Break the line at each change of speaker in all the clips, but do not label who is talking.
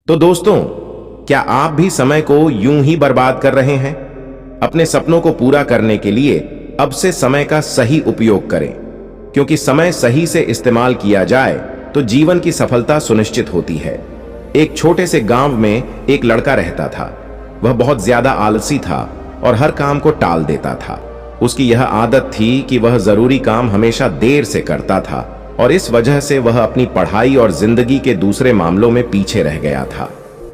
तो दोस्तों, क्या आप भी समय को यूं ही बर्बाद कर रहे हैं? अपने सपनों को पूरा करने के लिए अब से समय का सही उपयोग करें, क्योंकि समय सही से इस्तेमाल किया जाए तो जीवन की सफलता सुनिश्चित होती है। एक छोटे से गांव में एक लड़का रहता था। वह बहुत ज्यादा आलसी था और हर काम को टाल देता था। उसकी यह आदत थी कि वह जरूरी काम हमेशा देर से करता था और इस वजह से वह अपनी पढ़ाई और जिंदगी के दूसरे मामलों में पीछे रह गया था।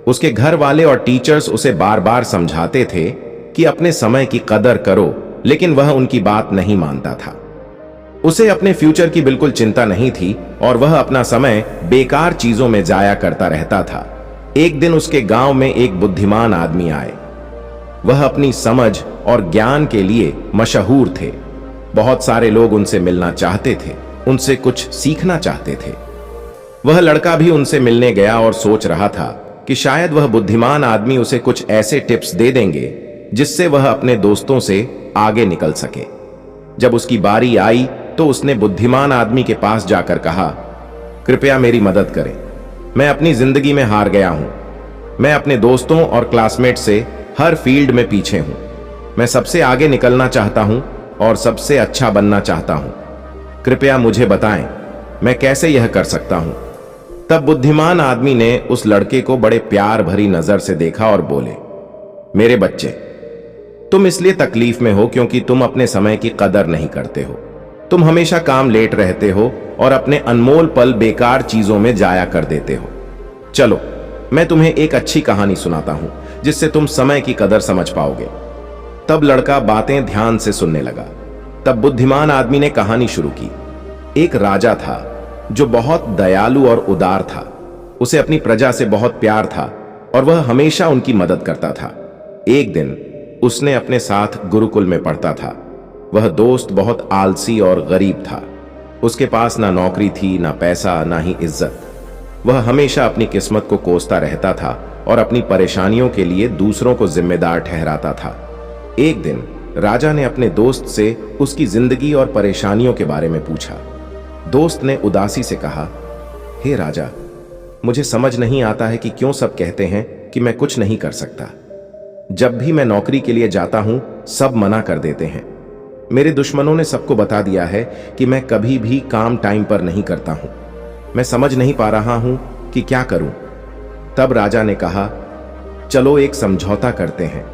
उसके घर वाले और टीचर्स उसे बार बार समझाते थे कि अपने समय की कदर करो, लेकिन वह उनकी बात नहीं मानता था। उसे अपने फ्यूचर की बिल्कुल चिंता नहीं थी और वह अपना समय बेकार चीजों में जाया करता रहता था। एक दिन उसके गांव में एक बुद्धिमान आदमी आए। वह अपनी समझ और ज्ञान के लिए मशहूर थे। बहुत सारे लोग उनसे मिलना चाहते थे, उनसे कुछ सीखना चाहते थे। वह लड़का भी उनसे मिलने गया और सोच रहा था कि शायद वह बुद्धिमान आदमी उसे कुछ ऐसे टिप्स दे देंगे जिससे वह अपने दोस्तों से आगे निकल सके। जब उसकी बारी आई तो उसने बुद्धिमान आदमी के पास जाकर कहा, कृपया मेरी मदद करें। मैं अपनी जिंदगी में हार गया हूं। मैं अपने दोस्तों और क्लासमेट से हर फील्ड में पीछे हूं। मैं सबसे आगे निकलना चाहता हूं और सबसे अच्छा बनना चाहता हूं। कृपया मुझे बताएं, मैं कैसे यह कर सकता हूं? तब बुद्धिमान आदमी ने उस लड़के को बड़े प्यार भरी नजर से देखा और बोले, मेरे बच्चे, तुम इसलिए तकलीफ में हो क्योंकि तुम अपने समय की कदर नहीं करते हो। तुम हमेशा काम लेट रहते हो और अपने अनमोल पल बेकार चीजों में जाया कर देते हो। चलो, मैं तुम्हें एक अच्छी कहानी सुनाता हूं जिससे तुम समय की कदर समझ पाओगे। तब लड़का बातें ध्यान से सुनने लगा। तब बुद्धिमान आदमी ने कहानी शुरू की। एक राजा था जो बहुत दयालु और उदार था। उसे अपनी प्रजा से बहुत प्यार था और वह हमेशा उनकी मदद करता था। एक दिन उसने अपने साथ गुरुकुल में पढ़ता था। वह दोस्त बहुत आलसी और गरीब था। उसके पास ना नौकरी थी, ना पैसा, ना ही इज्जत। वह हमेशा अपनी किस्मत को कोसता रहता था और अपनी परेशानियों के लिए दूसरों को जिम्मेदार ठहराता था। एक दिन राजा ने अपने दोस्त से उसकी जिंदगी और परेशानियों के बारे में पूछा। दोस्त ने उदासी से कहा, हे राजा, मुझे समझ नहीं आता है कि क्यों सब कहते हैं कि मैं कुछ नहीं कर सकता। जब भी मैं नौकरी के लिए जाता हूं, सब मना कर देते हैं। मेरे दुश्मनों ने सबको बता दिया है कि मैं कभी भी काम टाइम पर नहीं करता हूं। मैं समझ नहीं पा रहा हूं कि क्या करूं। तब राजा ने कहा, चलो एक समझौता करते हैं।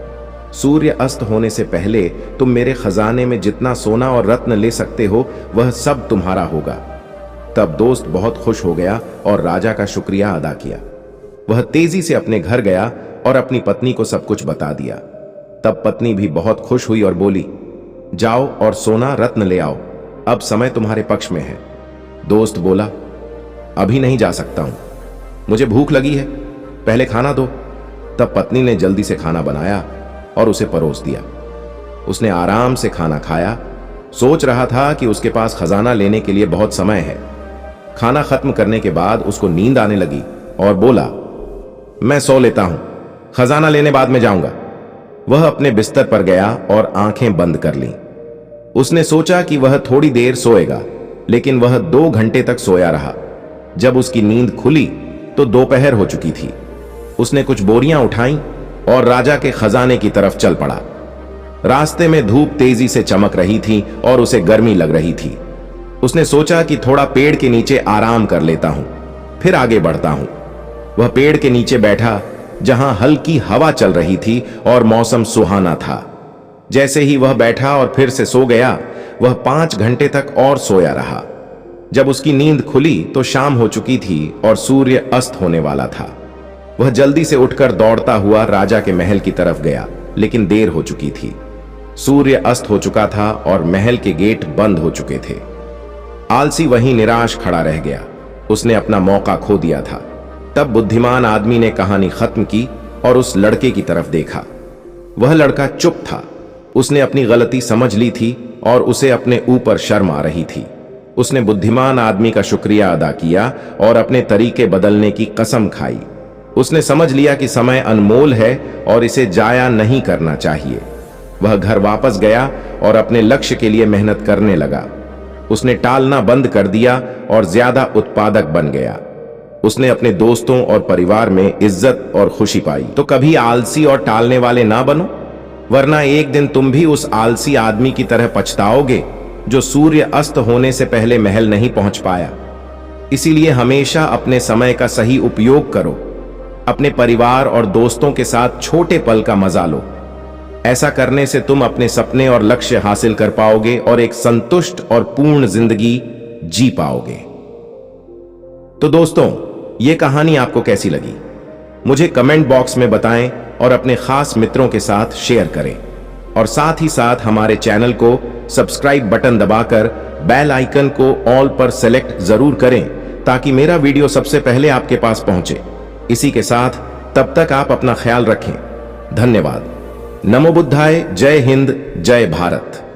सूर्य अस्त होने से पहले तुम मेरे खजाने में जितना सोना और रत्न ले सकते हो वह सब तुम्हारा होगा। तब दोस्त बहुत खुश हो गया और राजा का शुक्रिया अदा किया। वह तेजी से अपने घर गया और अपनी पत्नी को सब कुछ बता दिया। तब पत्नी भी बहुत खुश हुई और बोली, जाओ और सोना रत्न ले आओ, अब समय तुम्हारे पक्ष में है। दोस्त बोला, अभी नहीं जा सकता हूं, मुझे भूख लगी है, पहले खाना दो। तब पत्नी ने जल्दी से खाना बनाया और उसे परोस दिया। उसने आराम से खाना खाया। सोच रहा था कि उसके पास खजाना लेने के लिए बहुत समय है। खाना खत्म करने के बाद उसको नींद आने लगी और बोला, मैं सो लेता हूं, खजाना लेने बाद में जाऊंगा। वह अपने बिस्तर पर गया और आंखें बंद कर लीं। उसने सोचा कि वह थोड़ी देर सोएगा, लेकिन वह 2 घंटे तक सोया रहा। जब उसकी नींद खुली तो दोपहर हो चुकी थी। उसने कुछ बोरियां उठाईं और राजा के खजाने की तरफ चल पड़ा। रास्ते में धूप तेजी से चमक रही थी और उसे गर्मी लग रही थी। उसने सोचा कि थोड़ा पेड़ के नीचे आराम कर लेता हूं, फिर आगे बढ़ता हूं। वह पेड़ के नीचे बैठा जहां हल्की हवा चल रही थी और मौसम सुहाना था। जैसे ही वह बैठा और फिर से सो गया, वह 5 घंटे तक और सोया रहा। जब उसकी नींद खुली तो शाम हो चुकी थी और सूर्य अस्त होने वाला था। वह जल्दी से उठकर दौड़ता हुआ राजा के महल की तरफ गया, लेकिन देर हो चुकी थी। सूर्य अस्त हो चुका था और महल के गेट बंद हो चुके थे। आलसी वहीं निराश खड़ा रह गया। उसने अपना मौका खो दिया था। तब बुद्धिमान आदमी ने कहानी खत्म की और उस लड़के की तरफ देखा। वह लड़का चुप था। उसने अपनी गलती समझ ली थी और उसे अपने ऊपर शर्म आ रही थी। उसने बुद्धिमान आदमी का शुक्रिया अदा किया और अपने तरीके बदलने की कसम खाई। उसने समझ लिया कि समय अनमोल है और इसे जाया नहीं करना चाहिए। वह घर वापस गया और अपने लक्ष्य के लिए मेहनत करने लगा। उसने टालना बंद कर दिया और ज्यादा उत्पादक बन गया। उसने अपने दोस्तों और परिवार में इज्जत और खुशी पाई। तो कभी आलसी और टालने वाले ना बनो, वरना एक दिन तुम भी उस आलसी आदमी की तरह पछताओगे जो सूर्य अस्त होने से पहले महल नहीं पहुंच पाया। इसीलिए हमेशा अपने समय का सही उपयोग करो, अपने परिवार और दोस्तों के साथ छोटे पल का मजा लो। ऐसा करने से तुम अपने सपने और लक्ष्य हासिल कर पाओगे और एक संतुष्ट और पूर्ण जिंदगी जी पाओगे। तो दोस्तों, यह कहानी आपको कैसी लगी मुझे कमेंट बॉक्स में बताएं और अपने खास मित्रों के साथ शेयर करें। और साथ ही साथ हमारे चैनल को सब्सक्राइब बटन दबाकर बेल आइकन को ऑल पर सेलेक्ट जरूर करें ताकि मेरा वीडियो सबसे पहले आपके पास पहुंचे। इसी के साथ तब तक आप अपना ख्याल रखें। धन्यवाद। नमो बुद्धाय। जय हिंद, जय भारत।